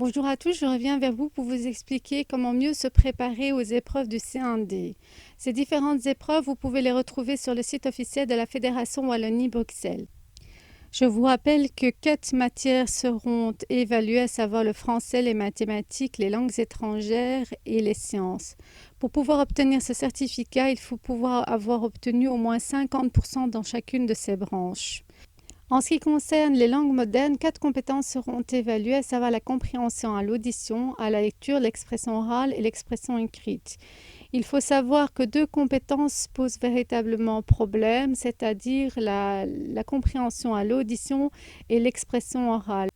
Bonjour à tous, je reviens vers vous pour vous expliquer comment mieux se préparer aux épreuves du C1D. Ces différentes épreuves, vous pouvez les retrouver sur le site officiel de la Fédération Wallonie-Bruxelles. Je vous rappelle que 4 matières seront évaluées, à savoir le français, les mathématiques, les langues étrangères et les sciences. Pour pouvoir obtenir ce certificat, il faut pouvoir avoir obtenu au moins 50% dans chacune de ces branches. En ce qui concerne les langues modernes, 4 compétences seront évaluées, à savoir la compréhension à l'audition, à la lecture, l'expression orale et l'expression écrite. Il faut savoir que 2 compétences posent véritablement problème, c'est-à-dire la compréhension à l'audition et l'expression orale.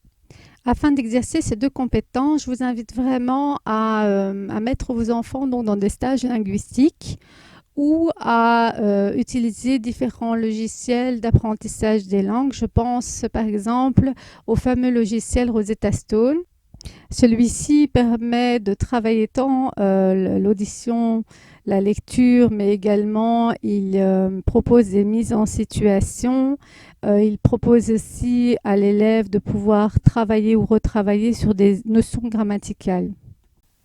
Afin d'exercer ces 2 compétences, je vous invite vraiment à mettre vos enfants donc, dans des stages linguistiques ou à utiliser différents logiciels d'apprentissage des langues. Je pense par exemple au fameux logiciel Rosetta Stone. Celui-ci permet de travailler tant l'audition, la lecture, mais également il propose des mises en situation. Il propose aussi à l'élève de pouvoir travailler ou retravailler sur des notions grammaticales.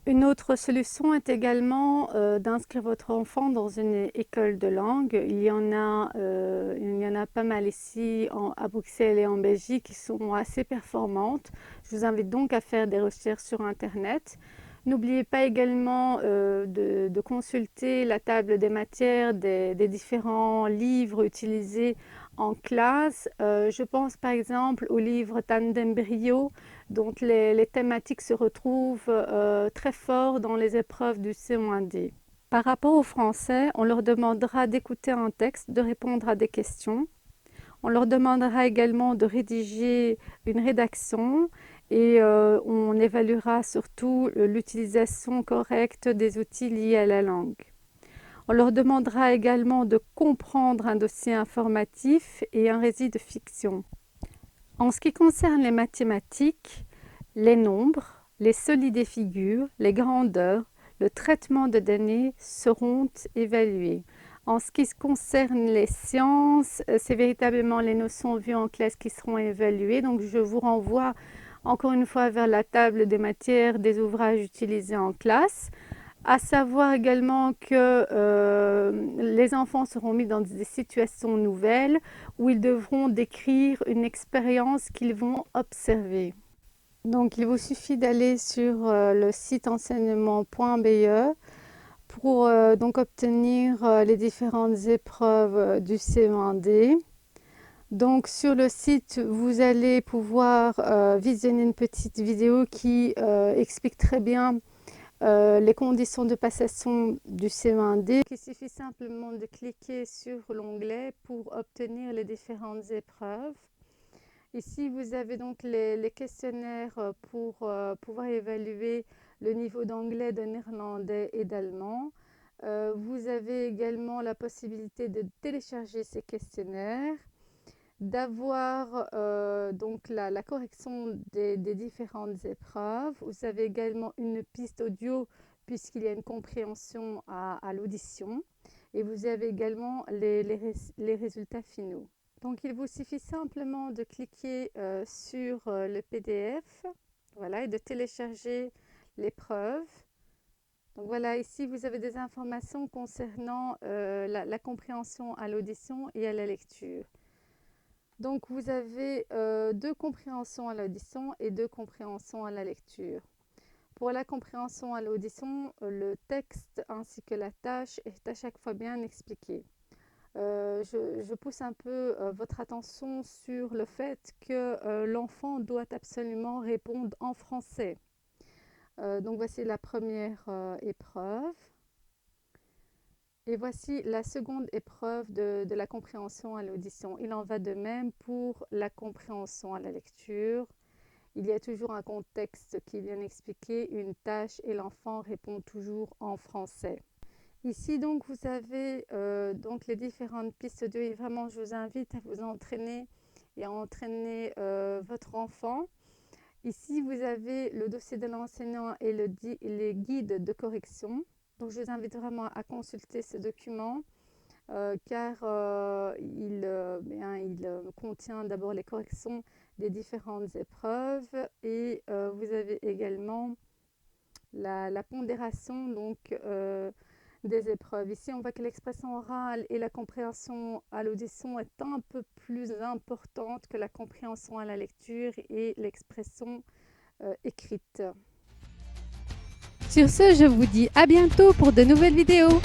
Une autre solution est également d'inscrire votre enfant dans une école de langue. Il y en a pas mal ici à Bruxelles et en Belgique qui sont assez performantes. Je vous invite donc à faire des recherches sur Internet. N'oubliez pas également de consulter la table des matières des différents livres utilisés en classe. Je pense par exemple au livre Tandem Brio, dont les thématiques se retrouvent très fort dans les épreuves du C1D. Par rapport au français, on leur demandera d'écouter un texte, de répondre à des questions. On leur demandera également de rédiger une rédaction et on évaluera surtout l'utilisation correcte des outils liés à la langue. On leur demandera également de comprendre un dossier informatif et un récit de fiction. En ce qui concerne les mathématiques, les nombres, les solides et figures, les grandeurs, le traitement de données seront évalués. En ce qui concerne les sciences, c'est véritablement les notions vues en classe qui seront évaluées. Donc, je vous renvoie encore une fois vers la table des matières des ouvrages utilisés en classe. À savoir également que les enfants seront mis dans des situations nouvelles où ils devront décrire une expérience qu'ils vont observer. Donc, il vous suffit d'aller sur le site enseignement.be pour donc obtenir les différentes épreuves du CE1D. Donc, sur le site, vous allez pouvoir visionner une petite vidéo qui explique très bien les conditions de passation du CE1D. Il suffit simplement de cliquer sur l'onglet pour obtenir les différentes épreuves. Ici, vous avez donc les questionnaires pour pouvoir évaluer le niveau d'anglais, de néerlandais et d'allemand. Vous avez également la possibilité de télécharger ces questionnaires, d'avoir donc la correction des différentes épreuves. Vous avez également une piste audio puisqu'il y a une compréhension à l'audition. Et vous avez également les résultats finaux. Donc, il vous suffit simplement de cliquer sur le PDF, voilà, et de télécharger l'épreuve. Donc voilà, ici vous avez des informations concernant la compréhension à l'audition et à la lecture. Donc vous avez 2 compréhensions à l'audition et 2 compréhensions à la lecture. Pour la compréhension à l'audition, le texte ainsi que la tâche est à chaque fois bien expliqué. Je pousse un peu votre attention sur le fait que l'enfant doit absolument répondre en français. Donc voici la première épreuve. Et voici la seconde épreuve de la compréhension à l'audition. Il en va de même pour la compréhension à la lecture. Il y a toujours un contexte qui vient expliquer une tâche et l'enfant répond toujours en français. Ici, donc, vous avez donc les différentes pistes audio et vraiment, je vous invite à vous entraîner et à entraîner votre enfant. Ici, vous avez le dossier de l'enseignant et les guides de correction. Donc, je vous invite vraiment à consulter ce document car il contient d'abord les corrections des différentes épreuves et vous avez également la pondération donc, des épreuves. Ici, on voit que l'expression orale et la compréhension à l'audition est un peu plus importante que la compréhension à la lecture et l'expression écrite. Sur ce, je vous dis à bientôt pour de nouvelles vidéos.